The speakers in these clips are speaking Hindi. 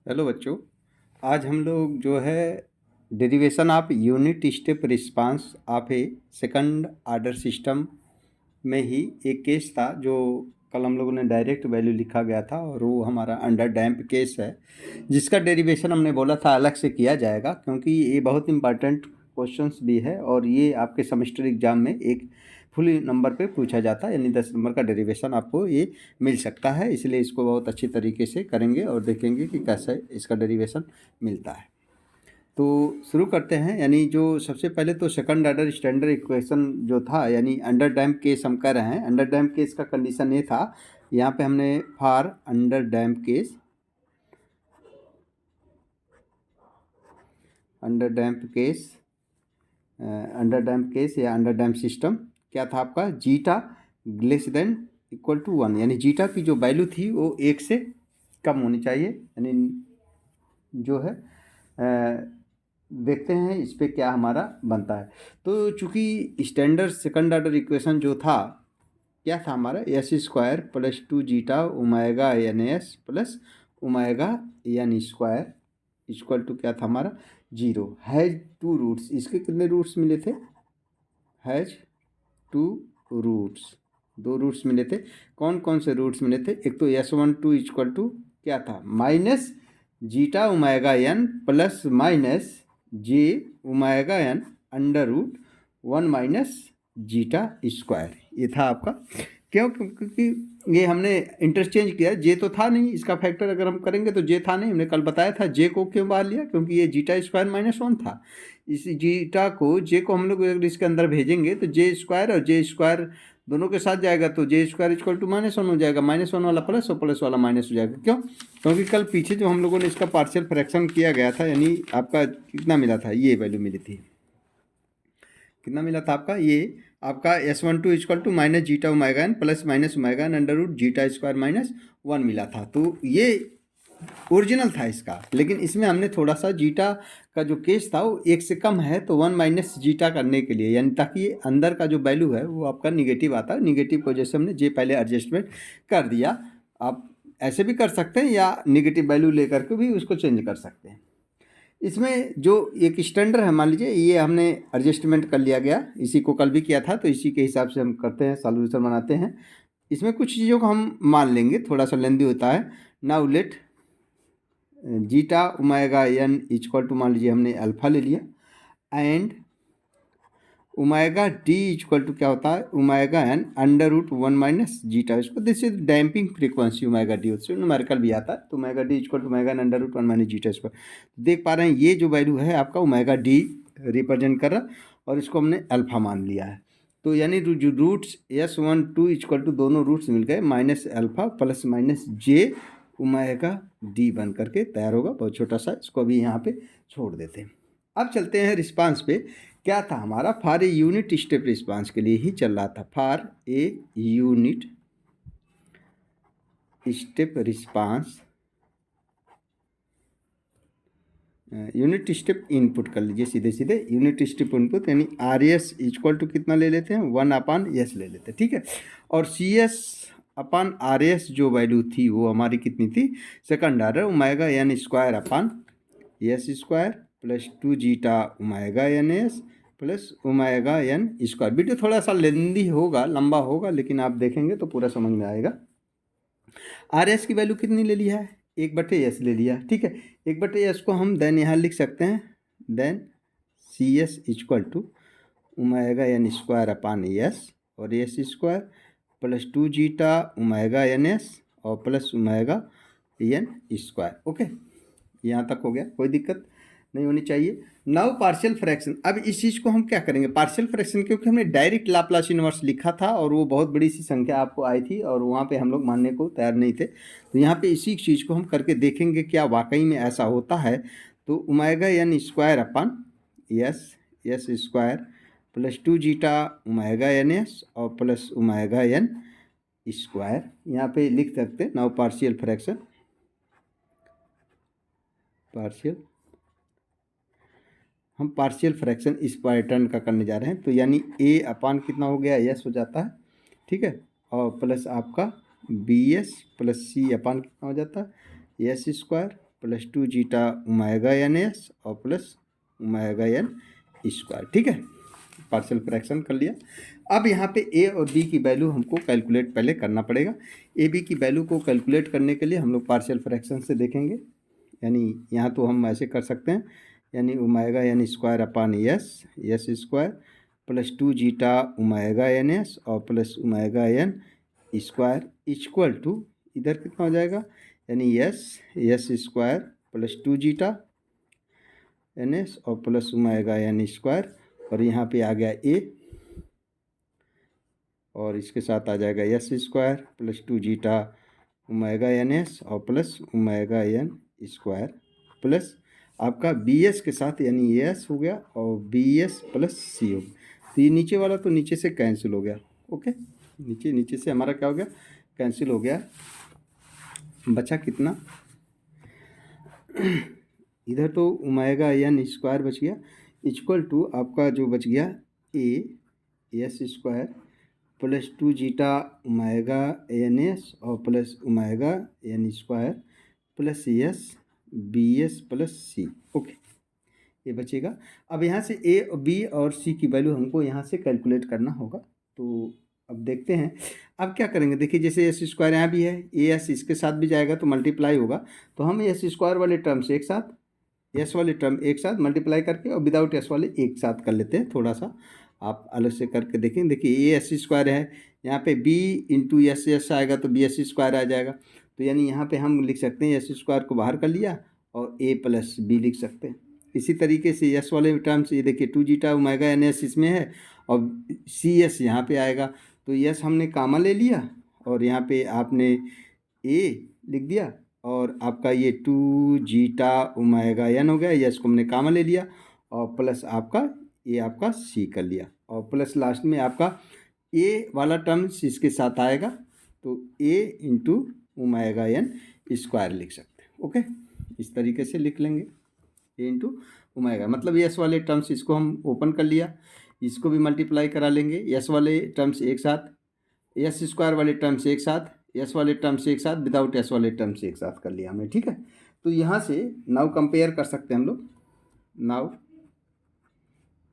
हेलो बच्चों। आज हम लोग जो है derivation of unit step response of A second order system में ही एक केस था जो कल हम लोगों ने डायरेक्ट वैल्यू लिखा गया था और वो हमारा अंडर डैम्प केस है, जिसका डेरिवेशन हमने बोला था अलग से किया जाएगा क्योंकि ये बहुत इंपॉर्टेंट क्वेश्चंस भी है और ये आपके सेमेस्टर एग्जाम में एक फुल नंबर पे पूछा जाता है, यानी 10 नंबर का डेरिवेशन आपको ये मिल सकता है। इसलिए इसको बहुत अच्छी तरीके से करेंगे और देखेंगे कि कैसे इसका डेरिवेशन मिलता है। तो शुरू करते हैं। यानी जो सबसे पहले तो सेकंड ऑर्डर स्टैंडर्ड इक्वेशन जो था, यानी अंडर डैम्प केस हम कर रहे हैं। अंडर डैम्प केस का कंडीशन ये था, यहाँ पे हमने फॉर अंडर डैम्प केस या अंडर डैम्प सिस्टम क्या था आपका, zeta less than equal to 1, यानी जीटा की जो वैल्यू थी वो 1 से कम होनी चाहिए। यानी जो है देखते हैं इस पे क्या हमारा बनता है। तो चूंकि स्टैंडर्ड सेकंड ऑर्डर इक्वेशन जो था क्या था हमारा, s square plus 2 zeta omega N s plus omega N square equal to क्या था हमारा 0। हैज 2 रूट्स, इसके कितने रूट्स मिले थे, हैज 2 रूट्स, 2 रूट्स मिले थे। कौन कौन से रूट्स मिले थे, एक तो S12 इक्वल टू क्या था minus zeta omega N plus minus J omega N under root 1 minus zeta square, ये था आपका। क्यों, क्योंकि ये हमने इंटरचेंज किया, जे तो था नहीं, इसका फैक्टर अगर हम करेंगे तो जे था नहीं। हमने कल बताया था जे को क्यों बाहर लिया, क्योंकि ये जीटा स्क्वायर माइनस 1 था। इस जीटा को, जे को हम लोग अगर इसके अंदर भेजेंगे तो जे स्क्वायर और जे स्क्वायर दोनों के साथ जाएगा तो जे स्क्वायर इक्वल टू -1 हो जाएगा, -1 वाला प्लस और प्लस वाला माइनस हो जाएगा। क्यों, क्योंकि कल पीछे जो हम लोगों ने इसका पार्शियल फ्रैक्शन किया गया था, यानी आपका कितना मिला था, ये वैल्यू मिली थी, कितना मिला था आपका, ये आपका S12 equal to minus zeta omega N plus minus omega N under root zeta square minus 1 मिला था। तो ये ओरिजिनल था इसका, लेकिन इसमें हमने थोड़ा सा जीटा का जो केस था वो 1 से कम है तो 1 माइनस जीटा करने के लिए, यानी ताकि ये अंदर का जो वैल्यू है वो आपका निगेटिव आता है। निगेटिव की वजह से हमने जे पहले एडजस्टमेंट कर दिया। आप ऐसे भी कर सकते हैं या निगेटिव वैल्यू लेकर के भी उसको चेंज कर सकते हैं। इसमें जो एक स्टैंडर्ड है, मान लीजिए ये हमने एडजस्टमेंट कर लिया गया, इसी को कल भी किया था तो इसी के हिसाब से हम करते हैं, सॉल्यूशन बनाते हैं। इसमें कुछ चीज़ों को हम मान लेंगे, थोड़ा सा लेंदी होता है। Now let zeta omega N equal to, मान लीजिए हमने अल्फा ले लिया, and omega D equal to क्या होता है, omega N under root 1 minus zeta, इसको this is damping frequency omega D, उससे न्यूमेरिकल भी आता है। तो omega D equal to omega N under root 1 minus zeta square. देख पा रहे हैं ये जो वैल्यू है आपका ओमेगा डी रिप्रेजेंट कर रहा है और इसको हमने अल्फा मान लिया है। तो यानी जो रूट्स S12 इक्वल टू दोनों रूट्स मिल गए minus alpha plus minus J omega D बन करके तैयार होगा, बहुत छोटा सा। इसको अभी यहाँ पे छोड़ देते हैं। अब चलते हैं रिस्पांस पे। क्या था हमारा, for a unit step response के लिए ही चल रहा था, for a unit step response, unit step input कर लीजिए सीधे सीधे, यूनिट स्टेप इनपुट यानी आर एस इक्वल टू कितना ले लेते हैं, 1/s ले लेते हैं, ठीक है। और c s upon r s जो वैल्यू थी वो हमारी कितनी थी, second order omega N square upon s square plus 2 zeta omega N s plus omega N square. Video थोड़ा सा लेंदी होगा, लंबा होगा, लेकिन आप देखेंगे तो पूरा समझ में आएगा। आर एस की वैल्यू कितनी ले लिया है, 1/s ले लिया, ठीक है। 1/s को हम देन यहाँ लिख सकते हैं, then C S equal to omega N square upon S और S square plus 2 zeta omega N S और plus omega N square. Okay, यहाँ तक हो गया, कोई दिक्कत नहीं होनी चाहिए। Now partial fraction. अब इस चीज़ को हम क्या करेंगे, पार्शियल फ्रैक्शन, क्योंकि हमने डायरेक्ट लाप्लास इनवर्स लिखा था और वो बहुत बड़ी सी संख्या आपको आई थी और वहाँ पे हम लोग मानने को तैयार नहीं थे। तो यहाँ पे इसी चीज़ को हम करके देखेंगे क्या वाकई में ऐसा होता है। तो omega N square upon s square plus 2 zeta omega N S और प्लस ओमेगा एन स्क्वायर यहाँ पे लिख सकते हैं। नाउ पार्शियल फ्रैक्शन, हम पार्शियल फ्रैक्शन इस पैटर्न का करने जा रहे हैं। तो यानी ए अपान कितना हो गया, एस हो जाता है, ठीक है, और प्लस आपका B S plus c upon कितना हो जाता है, s square plus two zeta omega N S और प्लस ओमेगा एन स्क्वायर। ठीक है, पार्शियल फ्रैक्शन कर लिया। अब यहाँ पे ए और बी की वैल्यू हमको कैलकुलेट पहले करना पड़ेगा। ए बी की वैल्यू को कैलकुलेट करने के लिए हम लोग पार्शियल फ्रैक्शन से देखेंगे, यानी यहाँ तो हम ऐसे कर सकते हैं, यानी omega N square upon S square plus two zeta omega N S और plus omega N square equal to इधर कितना हो जाएगा, यानी S square plus two zeta N S और प्लस ओमेगा एन स्क्वायर, और यहाँ पे आ गया ए, और इसके साथ आ जाएगा S square plus two zeta omega N S और plus omega N square plus आपका बी एस के साथ, यानी एस हो गया और बी एस प्लस सी हो गया। तो ये नीचे वाला तो नीचे से कैंसिल हो गया। ओके, नीचे से हमारा क्या हो गया, कैंसिल हो गया। बचा कितना, इधर तो ओमेगा एन स्क्वायर बच गया इक्वल टू आपका जो बच गया A S square plus two zeta omega N S और plus omega N square plus S B S plus C. Okay, ये बचेगा। अब यहाँ से ए बी और सी की वैल्यू हमको यहाँ से कैलकुलेट करना होगा। तो अब देखते हैं, अब क्या करेंगे, देखिए जैसे एस स्क्वायर यहाँ भी है, ए एस इसके साथ भी जाएगा तो मल्टीप्लाई होगा, तो हम एस स्क्वायर वाले टर्म्स एक साथ, एस वाले टर्म एक साथ मल्टीप्लाई करके और विदाउट एस वाले एक साथ कर लेते हैं। थोड़ा सा आप अलग से करके देखें। देखिए ए एस स्क्वायर है, यहाँ पे बी इंटू एस आएगा तो बी एस स्क्वायर आ जाएगा। तो यानी यहाँ पे हम लिख सकते हैं एस स्क्वायर को बाहर कर लिया और ए प्लस बी लिख सकते हैं। इसी तरीके से एस वाले टर्म्स, ये देखिए two zeta omega N s इसमें है और सी एस यहाँ पे आएगा, तो यस हमने कामा ले लिया और यहाँ पे आपने ए लिख दिया और आपका ये टू जीटा ओमेगा एन हो गया, यस को हमने कामा ले लिया और प्लस आपका ये आपका सी कर लिया और प्लस लास्ट में आपका ए वाला टर्म इसके साथ आएगा, तो ए इंटू ओमेगा एन स्क्वायर लिख सकते हैं। ओके, इस तरीके से लिख लेंगे ए इंटू ओमेगा, मतलब यस वाले टर्म्स इसको हम ओपन कर लिया, इसको भी मल्टीप्लाई करा लेंगे, यस वाले टर्म्स एक साथ, एस स्क्वायर वाले टर्म्स एक साथ, एस वाले टर्म्स एक साथ, विदाउट एस वाले टर्म्स एक साथ कर लिया हमने। ठीक है, तो यहाँ से नाउ कंपेयर कर सकते हैं हम लोग, नाउ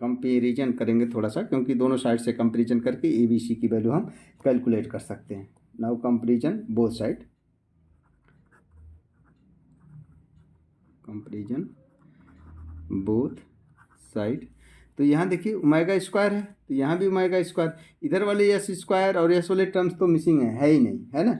कंपेरिजन करेंगे थोड़ा सा, क्योंकि दोनों साइड से कंपेरिजन करके ए बी सी की वैल्यू हम कैलकुलेट कर सकते हैं। Now comparison both side, comparison both side. तो यहाँ देखिए ओमेगा स्क्वायर है तो यहाँ भी ओमेगा स्क्वायर, इधर वाले एस स्क्वायर और एस वाले टर्म्स तो मिसिंग है ही नहीं, है ना।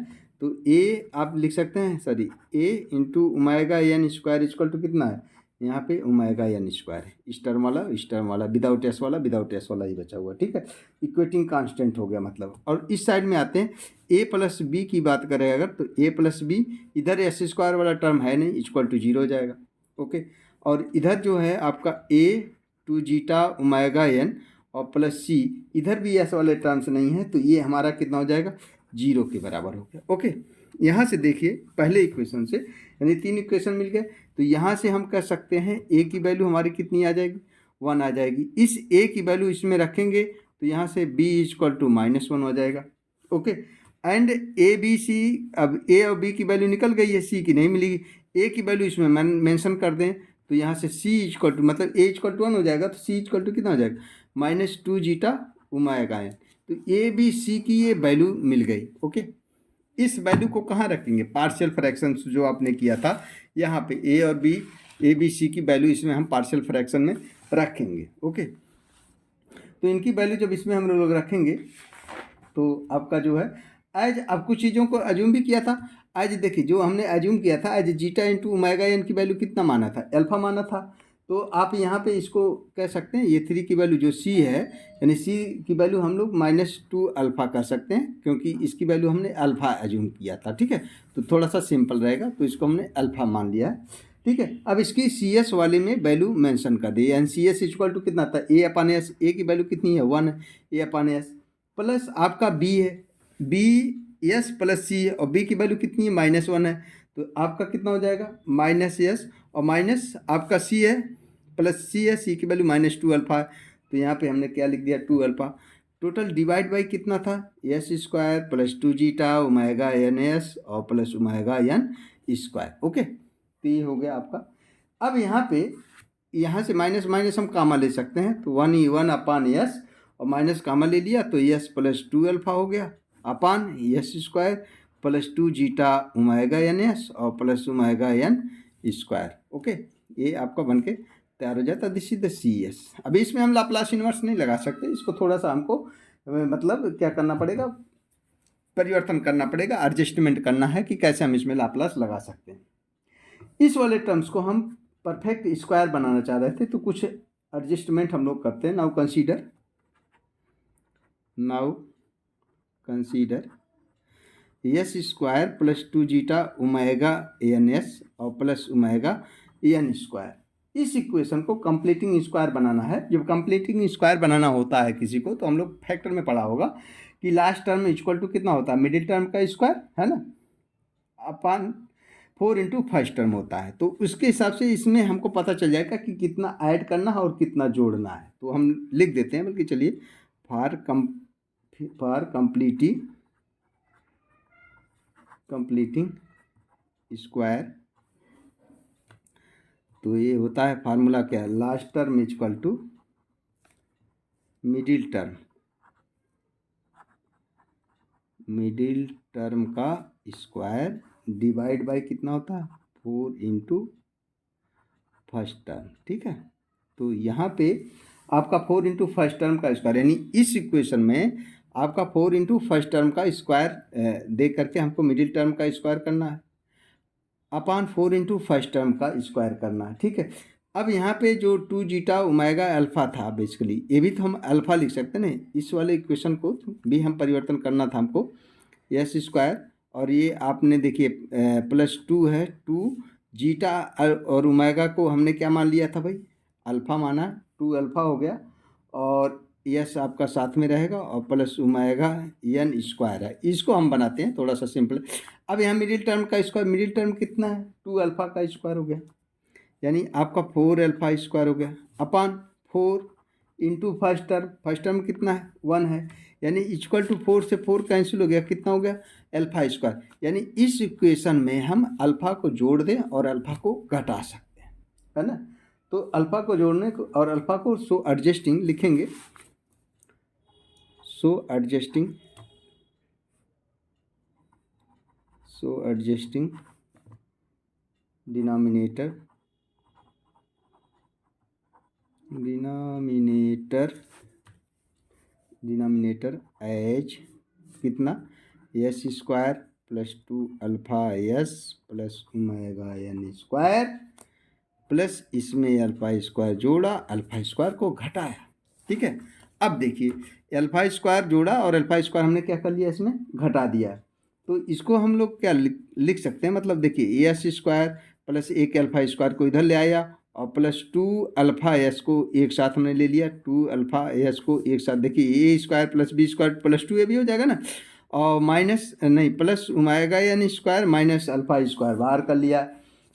तो ए आप लिख सकते हैं, sorry a into omega N square equal to कितना है, यहाँ पे ओमेगा एन स्क्वायर है, इस टर्म वाला विदाउट एस वाला ही बचा हुआ। ठीक है, इक्वेटिंग कांस्टेंट हो गया मतलब। और इस साइड में आते हैं, ए प्लस बी की बात करें अगर, तो ए प्लस बी, इधर एस स्क्वायर वाला टर्म है नहीं, इक्वल टू 0 हो जाएगा। ओके, और इधर जो है आपका ए टू जीटा ओमेगा एन और प्लस सी, इधर भी एस वाले टर्म्स नहीं है, तो ये हमारा कितना हो जाएगा, 0 के बराबर हो गया। ओके, यहाँ से देखिए पहले इक्वेशन से, यानी 3 इक्वेशन मिल गए, तो यहाँ से हम कह सकते हैं ए की वैल्यू हमारी कितनी आ जाएगी, 1 आ जाएगी। इस ए की वैल्यू इसमें रखेंगे तो यहाँ से बी इक्वल टू -1 हो जाएगा। Okay, and a b c, अब ए और बी की वैल्यू निकल गई है, सी की नहीं मिलेगी, ए की वैल्यू इसमें मेंशन कर दें तो यहाँ से सी इक्वल टू, मतलब ए इक्वल टू 1 हो जाएगा, तो सी इक्वल टू कितना हो जाएगा, -2 जीटा ओमेगा एन। तो ए बी सी की ये वैल्यू मिल गई। ओके, इस वैल्यू को कहाँ रखेंगे, पार्शियल फ्रैक्शंस जो आपने किया था यहाँ पे ए और बी, ए बी सी की वैल्यू इसमें हम पार्शियल फ्रैक्शन में रखेंगे। ओके, तो इनकी वैल्यू जब इसमें हम लोग रखेंगे तो आपका जो है एज, अब कुछ चीज़ों को अज्यूम भी किया था, आज देखिए जो हमने अज्यूम किया था as zeta into omega n की वैल्यू कितना माना था, अल्फा माना था। तो आप यहाँ पे इसको कह सकते हैं, ये 3 की वैल्यू जो सी है, यानी सी की वैल्यू हम लोग -2 अल्फा कर सकते हैं, क्योंकि इसकी वैल्यू हमने अल्फा अज्यूम किया था। ठीक है, तो थोड़ा सा सिंपल रहेगा, तो इसको हमने अल्फा मान लिया है। ठीक है, अब इसकी सी एस वाले में वैल्यू मेंशन कर दी, यानी सी एस इक्वल टू कितना था, ए अपान एस, ए की वैल्यू कितनी है 1 है, ए अपान एस, प्लस आपका बी है, बी एस प्लस सी है, और बी की वैल्यू कितनी है -1 है, तो आपका कितना हो जाएगा -s, और माइनस आपका सी है प्लस सी है, सी की वैल्यू -2 अल्फा है, तो यहाँ पे हमने क्या लिख दिया 2 अल्फा। टोटल डिवाइड बाई कितना था, S square plus 2 zeta omega N S और plus omega N square. Okay, तो ये हो गया आपका। अब यहाँ पे यहाँ से माइनस माइनस हम कामा ले सकते हैं, तो 1 अपान यस और माइनस कामा ले लिया तो यस प्लस 2 अल्फा हो गया upon S square plus 2 zeta omega N S और plus omega N square. Okay, ये आपका बन के तैयार हो जाता है। This is the C S. अभी इसमें हम लाप्लास इन्वर्स नहीं लगा सकते, इसको थोड़ा सा हमको मतलब क्या करना पड़ेगा, परिवर्तन करना पड़ेगा, एडजस्टमेंट करना है कि कैसे हम इसमें लाप्लास लगा सकते हैं। इस वाले टर्म्स को हम परफेक्ट स्क्वायर बनाना चाह रहे थे, तो कुछ एडजस्टमेंट हम लोग करते हैं। Now consider s square plus 2 zeta omega N S और प्लस ओमेगा एन स्क्वायर। इस इक्वेशन को कंप्लीटिंग स्क्वायर बनाना है। जब कंप्लीटिंग स्क्वायर बनाना होता है किसी को, तो हम लोग फैक्टर में पढ़ा होगा कि लास्ट टर्म इक्वल टू कितना होता है, मिडिल टर्म का स्क्वायर है ना, अपान 4 इंटू फर्स्ट टर्म होता है। तो उसके हिसाब से इसमें हमको पता चल जाएगा कि कितना ऐड करना है और कितना जोड़ना है। तो हम लिख देते हैं, बल्कि चलिए फॉर कंप्लीटिंग स्क्वायर, तो ये होता है फार्मूला क्या है, last term equal to middle term का स्क्वायर डिवाइड बाय कितना होता है 4 इंटू फर्स्ट टर्म। ठीक है, तो यहाँ पे आपका 4 इंटू फर्स्ट टर्म का स्क्वायर, यानी इस इक्वेशन में आपका 4 इंटू फर्स्ट टर्म का स्क्वायर दे करके हमको मिडिल टर्म का स्क्वायर करना है अपान 4 इंटू फर्स्ट टर्म का स्क्वायर करना है। ठीक है, अब यहाँ पे जो 2 जीटा ओमेगा अल्फा था, बेसिकली ये भी तो हम अल्फा लिख सकते हैं ना, इस वाले इक्वेशन को भी हम परिवर्तन करना था हमको, एस स्क्वायर और ये आपने देखिए प्लस 2 है, 2 जीटा और ओमेगा को हमने क्या मान लिया था भाई, अल्फा माना, 2 अल्फा हो गया और यस आपका साथ में रहेगा और प्लस ओमेगा एन स्क्वायर है। इसको हम बनाते हैं थोड़ा सा सिंपल। अब यहाँ मिडिल टर्म का स्क्वायर, मिडिल टर्म कितना है, 2 अल्फा का स्क्वायर हो गया, यानी आपका 4 अल्फा स्क्वायर हो गया अपान 4 इंटू फर्स्ट टर्म कितना है 1 है, यानी इक्वल टू 4 से 4 कैंसिल हो गया, कितना हो गया अल्फा स्क्वायर। यानी इस इक्वेशन में हम अल्फा को जोड़ दें और अल्फा को घटा सकते हैं, है ना। तो अल्फा को जोड़ने को और अल्फा को सो एडजस्टिंग लिखेंगे, सो एडजस्टिंग डिनोमिनेटर एज कितना s square plus 2 alpha s plus omega N square plus इसमें अल्फा स्क्वायर जोड़ा, अल्फा स्क्वायर को घटाया। ठीक है, अब देखिए अल्फा स्क्वायर जोड़ा और अल्फा स्क्वायर हमने क्या कर लिया, इसमें घटा दिया। तो इसको हम लोग क्या लिख सकते हैं, मतलब देखिए एस स्क्वायर प्लस एक अल्फा स्क्वायर को इधर ले आया और प्लस 2 अल्फा एस को एक साथ हमने ले लिया, 2 अल्फा एस को एक साथ, देखिए A square plus B square plus 2 A भी हो जाएगा ना, और माइनस नहीं plus omega N square minus alpha square बाहर कर लिया।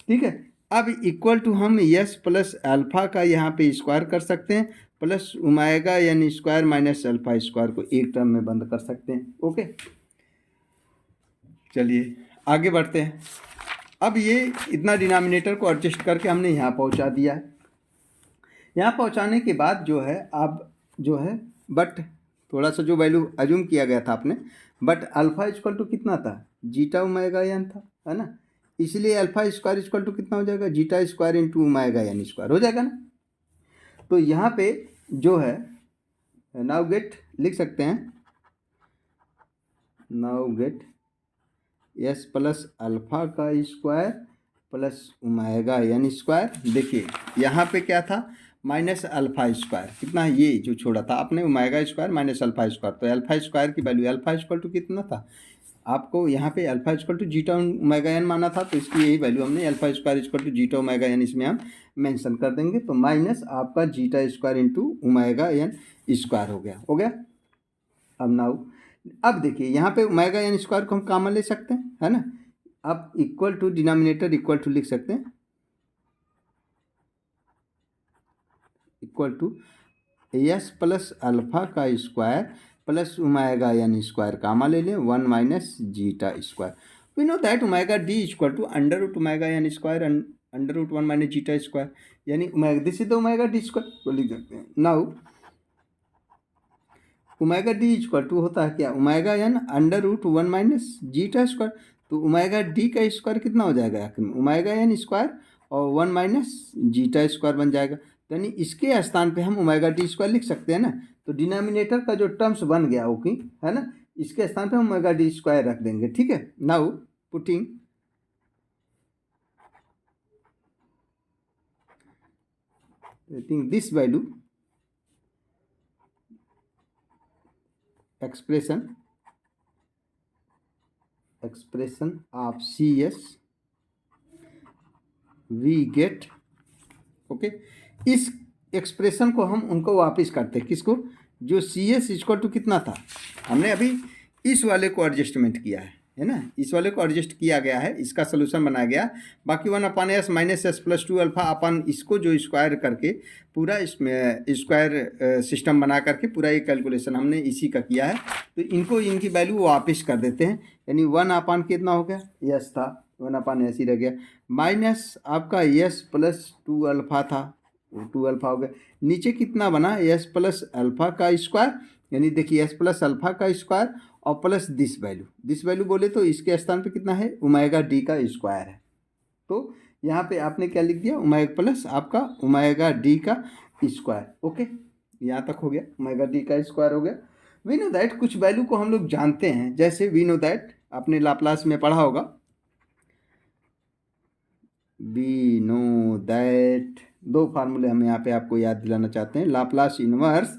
ठीक है, अब इक्वल टू हम यस प्लस अल्फा का यहाँ पे स्क्वायर कर सकते हैं, plus omega N square minus alpha square को एक टर्म में बंद कर सकते हैं। ओके, चलिए आगे बढ़ते हैं। अब ये इतना डिनोमिनेटर को एडजस्ट करके हमने यहाँ पहुँचा दिया है। यहाँ पहुँचाने के बाद जो है अब जो है बट थोड़ा सा जो वैल्यू अज्यूम किया गया था आपने, बट अल्फा इक्वल टू कितना था, जीटा ओमेगा एन था, है ना, इसलिए अल्फा स्क्वायर इक्वल टू कितना हो जाएगा, zeta square into omega N square हो जाएगा ना। तो यहाँ पे जो है नाउ गेट लिख सकते हैं, now get S plus alpha का square plus omega N square. देखिए यहाँ पे क्या था, माइनस अल्फा स्क्वायर, कितना है ये जो छोड़ा था आपने, omega square minus alpha square, तो अल्फा स्क्वायर की वैल्यू अल्फा इक्वल टू कितना था, आपको यहाँ पे alpha equal to zeta omega n माना था, तो इसकी यही वैल्यू हमने alpha square equal to zeta omega n इसमें हम मेंशन कर देंगे, तो माइनस आपका zeta square into omega N square हो गया। अब नाउ अब देखिए यहाँ पे ओमेगा एन स्क्वायर को हम कॉमन ले सकते हैं, है ना, अब equal to denominator equal to लिख सकते हैं, equal to S plus alpha का square plus omega N square comma ले लें 1 minus zeta square. We know that omega D equal to under root omega N square under root 1 minus zeta square, यानी omega, this is the omega D square को लिख सकते हैं। Now omega D equal to होता है क्या, omega N under root 1 minus zeta square. तो ओमेगा डी का स्क्वायर कितना हो जाएगा आखिर में, ओमेगा एन स्क्वायर और 1 माइनस जीटा स्क्वायर बन जाएगा। यानी इसके स्थान पे हम ओमेगा डी स्क्वायर लिख सकते हैं ना। तो डिनोमिनेटर का जो टर्म्स बन गया ओके है ना, इसके स्थान पे हम ओमेगा डी स्क्वायर रख देंगे, ठीक है। Now putting this value expression of CS we get okay. इस एक्सप्रेशन को हम उनको वापस करते हैं, किसको, जो CS इक्वल टू कितना था, हमने अभी इस वाले को एडजस्टमेंट किया है ना, इस वाले को एडजस्ट किया गया है, इसका सोल्यूशन बनाया गया। बाकी 1 upon S minus S plus 2 alpha अपन इसको जो स्क्वायर करके पूरा इसमें स्क्वायर सिस्टम बना करके पूरा ये कैलकुलेशन हमने इसी का किया है। तो इनको इनकी वैल्यू वापस कर देते हैं, यानी 1 अपान कितना हो गया, यस था, 1 अपान एस ही रह गया, माइनस आपका यस प्लस 2 अल्फा था, 2 अल्फा हो गया। नीचे कितना बना, यस प्लस अल्फा का स्क्वायर, यानी देखिए यस प्लस अल्फा का स्क्वायर और प्लस दिस वैल्यू बोले तो इसके स्थान पे कितना है, ओमेगा डी का स्क्वायर है। तो यहाँ पे आपने क्या लिख दिया, ओमेगा प्लस आपका ओमेगा डी का स्क्वायर, ओके, यहाँ तक हो गया, ओमेगा डी का स्क्वायर हो गया। वी नो दैट कुछ वैल्यू को हम लोग जानते हैं, जैसे वी नो दैट आपने लाप्लास में पढ़ा होगा, वी नो दैट दो फार्मूले हम यहाँ पे आपको याद दिलाना चाहते हैं, Laplace inverse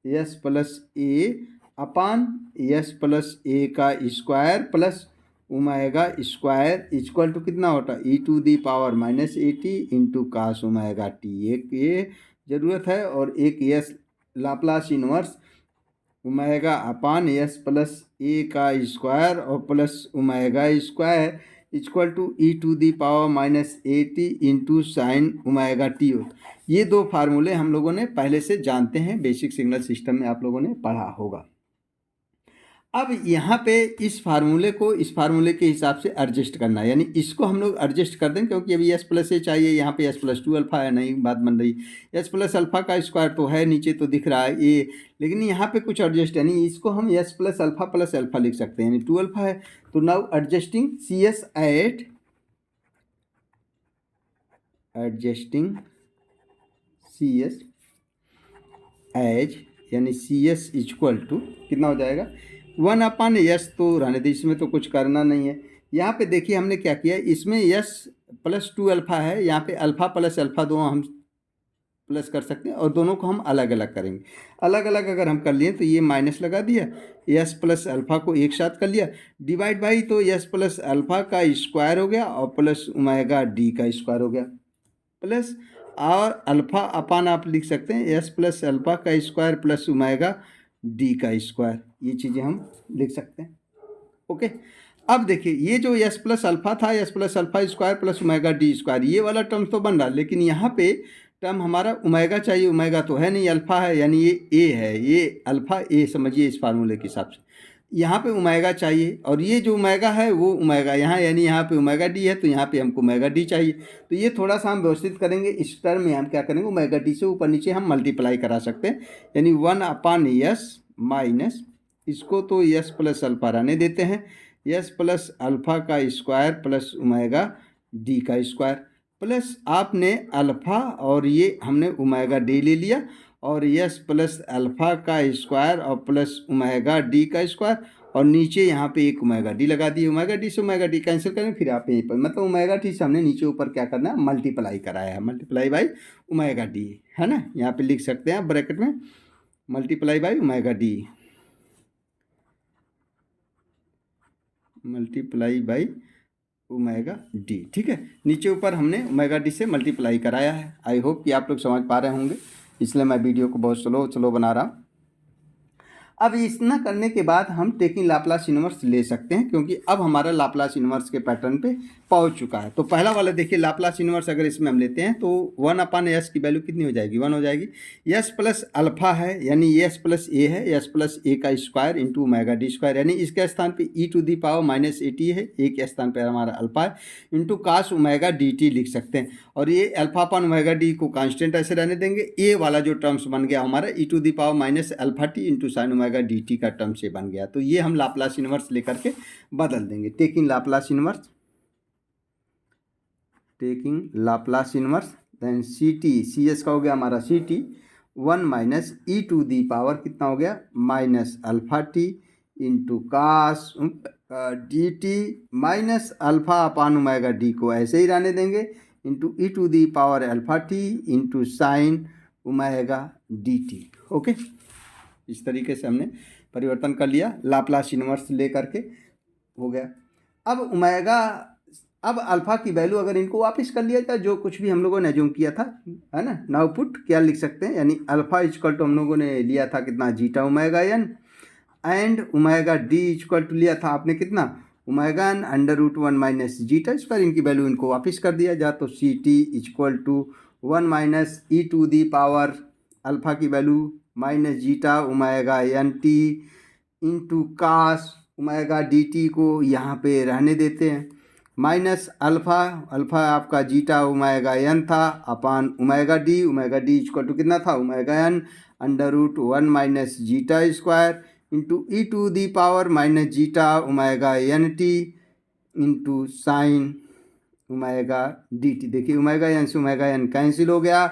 S plus A upon S plus ए का square plus omega square equal to कितना होता, E to the power minus 80 into cos omega T. एक ये ज़रूरत है, और एक S Laplace inverse omega upon S plus ए का स्क्वायर और plus omega square equal to E to the power minus 80 into sine omega T होता। ये दो फार्मूले हम लोगों ने पहले से जानते हैं, बेसिक सिग्नल सिस्टम में आप लोगों ने पढ़ा होगा। अब यहाँ पे इस फार्मूले को इस फार्मूले के हिसाब से एडजस्ट करना है, यानी इसको हम लोग एडजस्ट कर दें, क्योंकि अभी एस प्लस ए चाहिए, यहाँ पे एस प्लस 2 अल्फा है, नहीं बात बन रही, एस प्लस अल्फा का स्क्वायर तो है नीचे तो दिख रहा है ए, लेकिन यहाँ पे कुछ एडजस्ट, यानी इसको हम एस प्लस अल्फा लिख सकते हैं, यानी 2 अल्फा है। तो now adjusting c s at adjusting c s as, यानी सी एस इक्वल टू कितना हो जाएगा, 1 अपान यस, तो रहने दे, इसमें तो कुछ करना नहीं है। यहाँ पे देखिए हमने क्या किया, इसमें यस प्लस 2 अल्फा है, यहाँ पे अल्फा प्लस अल्फा दोनों हम प्लस कर सकते हैं, और दोनों को हम अलग अलग करेंगे। अलग अलग अगर हम कर लिए तो ये माइनस लगा दिया, यस प्लस अल्फा को एक साथ कर लिया, डिवाइड बाई, तो यस प्लस अल्फा का स्क्वायर हो गया और प्लस ओमेगा डी का स्क्वायर हो गया, प्लस और अल्फा अपान आप लिख सकते हैं एस प्लस अल्फा का स्क्वायर प्लस ओमेगा डी का स्क्वायर, ये चीज़ें हम लिख सकते हैं, ओके। अब देखिए ये जो एस प्लस अल्फा था, S plus alpha square plus omega D square, ये वाला टर्म तो बन रहा, लेकिन यहाँ पे टर्म हमारा ओमेगा चाहिए, ओमेगा तो है नहीं, अल्फा है, यानी ये ए है, ये अल्फा ए समझिए इस फार्मूले के हिसाब से। यहाँ पे ओमेगा चाहिए, और ये जो ओमेगा है वो ओमेगा यहाँ, यानी यहाँ पे ओमेगा डी है, तो यहाँ पे हमको ओमेगा डी चाहिए। तो ये थोड़ा सा हम व्यवस्थित करेंगे, इस टर्म में हम क्या करेंगे, ओमेगा डी से ऊपर नीचे हम मल्टीप्लाई करा सकते हैं, यानी 1 अपान यस माइनस, इसको तो यस प्लस अल्फा रहने देते हैं, यस प्लस अल्फा का स्क्वायर प्लस ओमेगा डी का स्क्वायर, प्लस आपने अल्फा और ये हमने ओमेगा डी ले लिया, और यस प्लस अल्फा का स्क्वायर और प्लस ओमेगा डी का स्क्वायर, और नीचे यहाँ पे एक ओमेगा डी लगा दिए, ओमेगा डी से ओमेगा डी कैंसिल करें, फिर आप यहीं पर मतलब ओमेगा डी से हमने नीचे ऊपर क्या करना है, मल्टीप्लाई कराया है, मल्टीप्लाई बाई ओमेगा डी, है ना, यहाँ पे लिख सकते हैं आप ब्रैकेट में multiply by omega D, multiply by omega D, ठीक है। नीचे ऊपर हमने ओमेगा डी से मल्टीप्लाई कराया है। आई होप कि आप लोग समझ पा रहे होंगे, इसलिए मैं वीडियो को बहुत स्लो बना रहा हूँ। अब इतना करने के बाद हम टेकिंग लाप्लास इनवर्स ले सकते हैं, क्योंकि अब हमारा लाप्लास इनवर्स के पैटर्न पे पहुंच चुका है। तो पहला वाला देखिए लाप्लास इन्वर्स अगर इसमें हम लेते हैं तो 1/s की वैल्यू कितनी हो जाएगी, 1 हो जाएगी। s प्लस अल्फा है यानी s प्लस ए है, s प्लस ए का square into omega D square, यानी इसके स्थान पे e to the power minus a t है, एक स्थान पर हमारा अल्फा है, into cos omega D t लिख सकते हैं। और ये अल्फा अपन ओमेगा डी को कांस्टेंट ऐसे रहने देंगे। ए वाला जो टर्म्स बन गया हमारा e to the power minus alpha t into sine omega D t का टर्म से बन गया। तो ये हम लाप्लास इन्वर्स लेकर के बदल देंगे। Taking Laplace inverse, taking Laplace inverse then c t, c s का हो गया हमारा c t 1 minus E to the power कितना हो गया minus alpha t into cos d T minus alpha upon omega d को ऐसे ही रहने देंगे into E to the power alpha t into sine omega D t. Okay, इस तरीके से हमने परिवर्तन कर लिया, लाप्लास इन्वर्स ले करके हो गया। अब ओमेगा, अब अल्फा की वैल्यू अगर इनको वापस कर लिया जाए जो कुछ भी हम लोगों ने एज्यूम किया था, है ना, नाउ पुट क्या लिख सकते हैं, यानी अल्फा इक्वल टू हम लोगों ने लिया था कितना zeta omega n, and omega D equal to लिया था आपने कितना omega N under root 1 minus zeta, इस पर इनकी वैल्यू इनको वापस कर दिया जाए तो C T equal to 1 minus E to the power alpha की value minus zeta omega N T into cos omega D T को यहाँ पे रहने देते हैं माइनस अल्फा, अल्फा आपका जीटा ओमेगा एन था upon omega D equal to कितना था omega N under root 1 minus zeta square into E to the power minus zeta omega N T into sine omega D T. देखिए ओमेगा एन से ओमेगा एन कैंसिल हो गया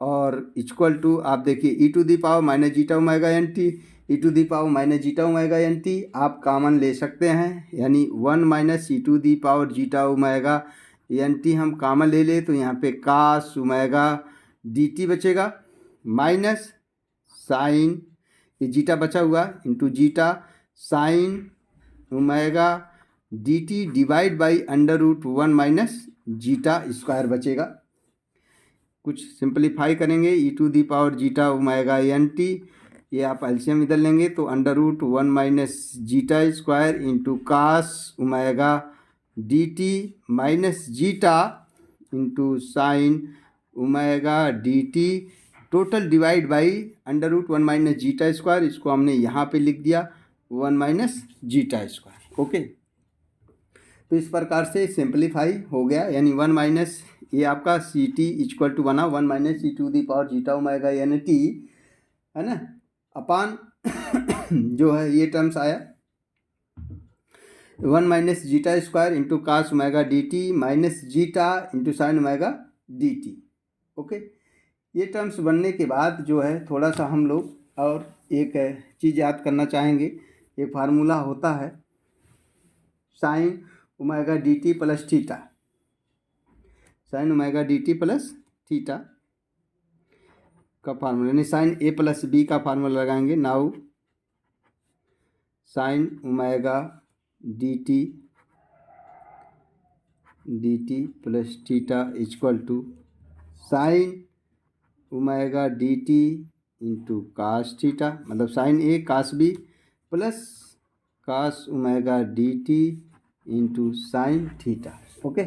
और इक्वल टू आप देखिए E to the power minus zeta omega N T, E to the power minus zeta omega N T आप कॉमन ले सकते हैं, यानी 1 minus E to the power zeta omega N T हम कॉमन ले ले तो यहाँ पे कास ओमेगा डी टी बचेगा माइनस साइन, ये जीटा बचा हुआ into zeta sign omega D T divide by under root 1 minus zeta square बचेगा। कुछ सिंपलीफाई करेंगे E to the power zeta omega N T, ये आप एलसीएम इधर लेंगे तो under root 1 minus zeta square into cos omega D T minus zeta into sine omega D T total divide by under root 1 minus zeta square, इसको हमने यहाँ पे लिख दिया 1 माइनस जीटा स्क्वायर। ओके, तो इस प्रकार से सिंपलीफाई हो गया, यानी 1 माइनस ये आपका सी टी इक्वल टू बना 1 minus E to the power zeta omega N t, है ना, अपान जो है ये टर्म्स आया 1 minus zeta square into cos omega D T minus zeta into sine omega D t. Okay, ये टर्म्स बनने के बाद जो है थोड़ा सा हम लोग और एक चीज़ याद करना चाहेंगे, एक फार्मूला होता है sine omega D T plus theta, sine omega D T plus theta का फार्मूला, यानी साइन ए प्लस बी का फार्मूला लगाएंगे। Now sine omega D T plus theta equal to sine omega D T into cos theta, मतलब sine A cos B plus cos omega D T into sine theta. Okay,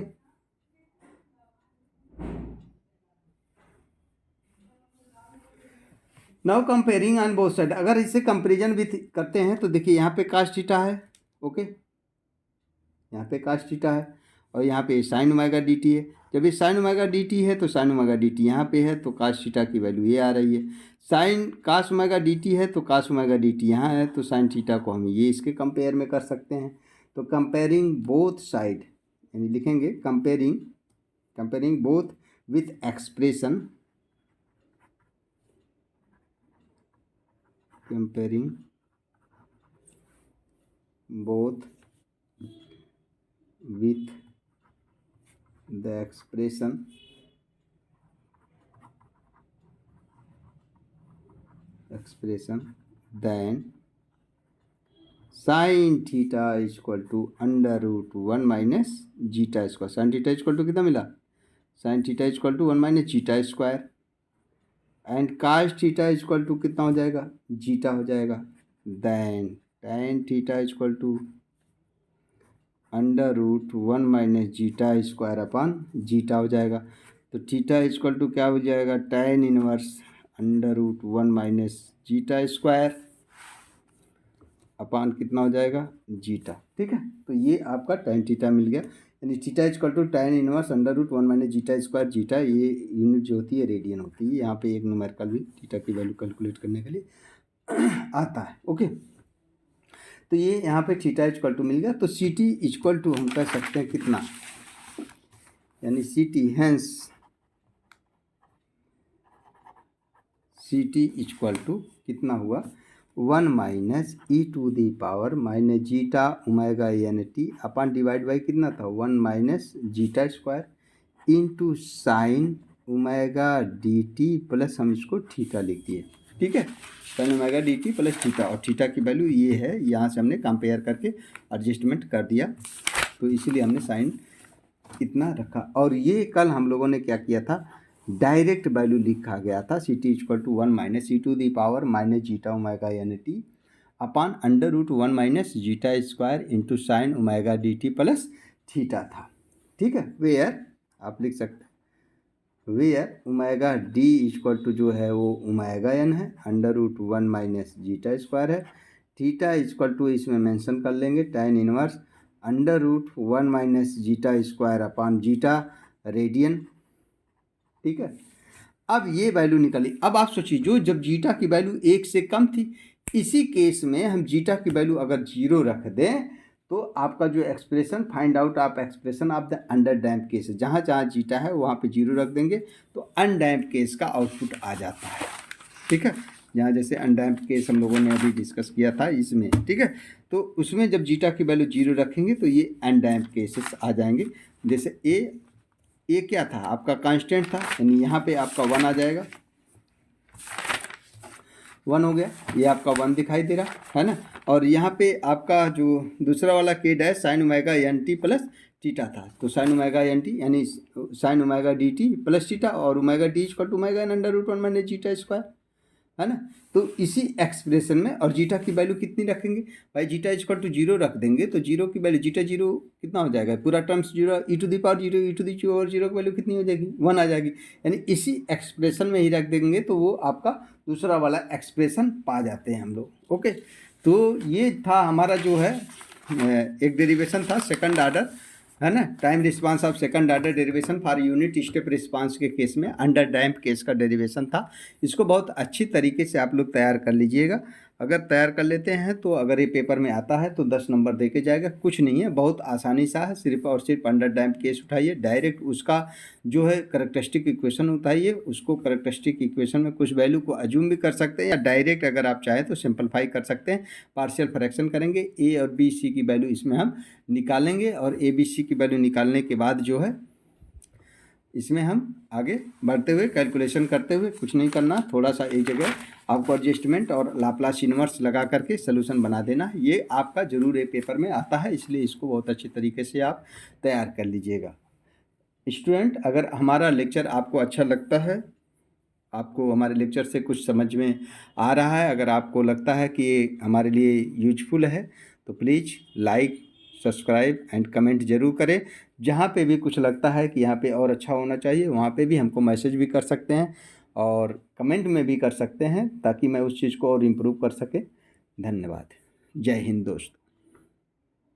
now comparing on both side, अगर इसे कंपेरिजन भी करते हैं तो देखिए यहाँ पे कास थीटा है, ओके, यहाँ पे कास थीटा है और यहाँ पे साइन ओमेगा डी टी है। जब ये साइन ओमेगा डी टी है तो साइन ओमेगा डी टी यहाँ पे है तो कास थीटा की वैल्यू ये आ रही है। Sine cos omega D t है तो कास ओमेगा डी टी यहाँ है तो साइन थीटा को हम ये इसके कंपेयर में कर सकते हैं। तो कंपेयरिंग बोथ साइड, यानी लिखेंगे comparing both with expression, comparing both with the expression then sin theta is equal to under root 1 minus zeta square. sin theta equal to कितना मिला, sin theta equal to 1 minus zeta square and cos theta equal to कितना हो जाएगा जीटा हो जाएगा। Then tan theta equal to √1 minus zeta square upon zeta हो जाएगा। तो थीटा इक्वल टू क्या हो जाएगा, tan inverse √1 minus zeta square अपान कितना हो जाएगा, जीटा। ठीक है, तो ये आपका tan थीटा मिल गया, यानी theta equal to tan inverse √1 minus zeta square zeta. ये यूनिट जो होती है रेडियन होती है। यहाँ पे एक न्यूमेरिकल भी थीटा की वैल्यू कैलकुलेट करने के लिए आता है। ओके, तो ये यहाँ पे थीटा इक्वल टू मिल गया। तो सी टी इक्वल टू हम कह सकते हैं कितना, यानी c t hence c T equal to कितना हुआ, 1 minus E to the power minus zeta omega N t upon divide by कितना था, 1 minus zeta square into sine omega D T plus हम इसको थीटा लिख दिए। ठीक है, sine omega D T plus theta, और थीटा की वैल्यू ये है, यहाँ से हमने कंपेयर करके एडजस्टमेंट कर दिया, तो इसीलिए हमने साइन इतना रखा। और ये कल हम लोगों ने क्या किया था, डायरेक्ट वैल्यू लिखा गया था, c T equal to 1 minus E to the power minus zeta omega N t upon √1 minus zeta square into sine omega D T plus theta था। ठीक है, वेयर आप लिख सकते हैं where omega D equal to जो है वो ओमेगा एन है, √1 माइनस जीटा स्क्वायर है, थीटा इक्वल टू इसमें मेंशन कर लेंगे tan inverse √1 minus zeta square upon zeta radian. ठीक है, अब ये वैल्यू निकली। अब आप सोचिए, जो जब जीटा की वैल्यू 1 से कम थी, इसी केस में हम जीटा की वैल्यू अगर 0 रख दें तो आपका जो एक्सप्रेशन फाइंड आउट आप expression of the under damp case, जहाँ जहाँ जीटा है वहाँ पे 0 रख देंगे तो अनडैम्प केस का आउटपुट आ जाता है। ठीक है, जहाँ जैसे अनडैम्प केस हम लोगों ने अभी डिस्कस किया था इसमें। ठीक है, तो उसमें जब जीटा की वैल्यू 0 रखेंगे तो ये अनडैम्प केसेस आ जाएंगे। जैसे ए क्या था आपका कांस्टेंट था, यानी यहाँ पे आपका 1 आ जाएगा, 1 हो गया, ये आपका 1 दिखाई दे रहा है ना। और यहाँ पे आपका जो दूसरा वाला के dash sine omega N T plus theta था, तो साइन ओमेगा एन टी यानी sine omega D T plus theta और omega T equal to omega N √1 minus zeta square, है ना। तो इसी एक्सप्रेशन में और जीटा की वैल्यू कितनी रखेंगे भाई, जीटा इक्वल टू 0 रख देंगे तो 0 की वैल्यू जीटा 0 कितना हो जाएगा, पूरा terms 0, e to the power 0, e to the power 0 की वैल्यू कितनी हो जाएगी, 1 आ जाएगी। यानी इसी एक्सप्रेशन में ही रख देंगे तो वो आपका दूसरा वाला एक्सप्रेशन पा जाते हैं हम लोग। ओके, तो ये था हमारा जो है एक डेरिवेशन था सेकंड आर्डर, है ना, time response of second order derivation for unit step response के केस में अंडर डैम्प केस का डेरिवेशन था। इसको बहुत अच्छी तरीके से आप लोग तैयार कर लीजिएगा। अगर तैयार कर लेते हैं तो अगर ये पेपर में आता है तो 10 नंबर दे के जाएगा। कुछ नहीं है, बहुत आसानी सा है, सिर्फ और सिर्फ अंडर डैम्प केस उठाइए, डायरेक्ट उसका जो है करैक्टरिस्टिक इक्वेशन उठाइए, उसको करैक्टरिस्टिक इक्वेशन में कुछ वैल्यू को अज्यूम भी कर सकते हैं या डायरेक्ट अगर आप चाहें तो सिंपलीफाई कर सकते हैं। पार्शियल फ्रैक्शन करेंगे, ए और बी सी की वैल्यू इसमें हम निकालेंगे और ए बी सी की वैल्यू निकालने के बाद जो है इसमें हम आगे बढ़ते हुए कैलकुलेशन करते हुए, कुछ नहीं करना, थोड़ा सा एक जगह आपको एडजस्टमेंट और लाप्लास इन्वर्स लगा करके सोल्यूशन बना देना। ये आपका जरूर एक पेपर में आता है, इसलिए इसको बहुत अच्छे तरीके से आप तैयार कर लीजिएगा। स्टूडेंट, अगर हमारा लेक्चर आपको अच्छा लगता है, आपको हमारे लेक्चर से कुछ समझ में आ रहा है, अगर आपको लगता है कि ये हमारे लिए यूजफुल है तो please like, subscribe and comment जरूर करें। जहाँ पे भी कुछ लगता है कि यहाँ पे और अच्छा होना चाहिए, वहाँ पे भी हमको मैसेज भी कर सकते हैं और कमेंट में भी कर सकते हैं, ताकि मैं उस चीज़ को और इम्प्रूव कर सके। धन्यवाद। जय हिंद दोस्त।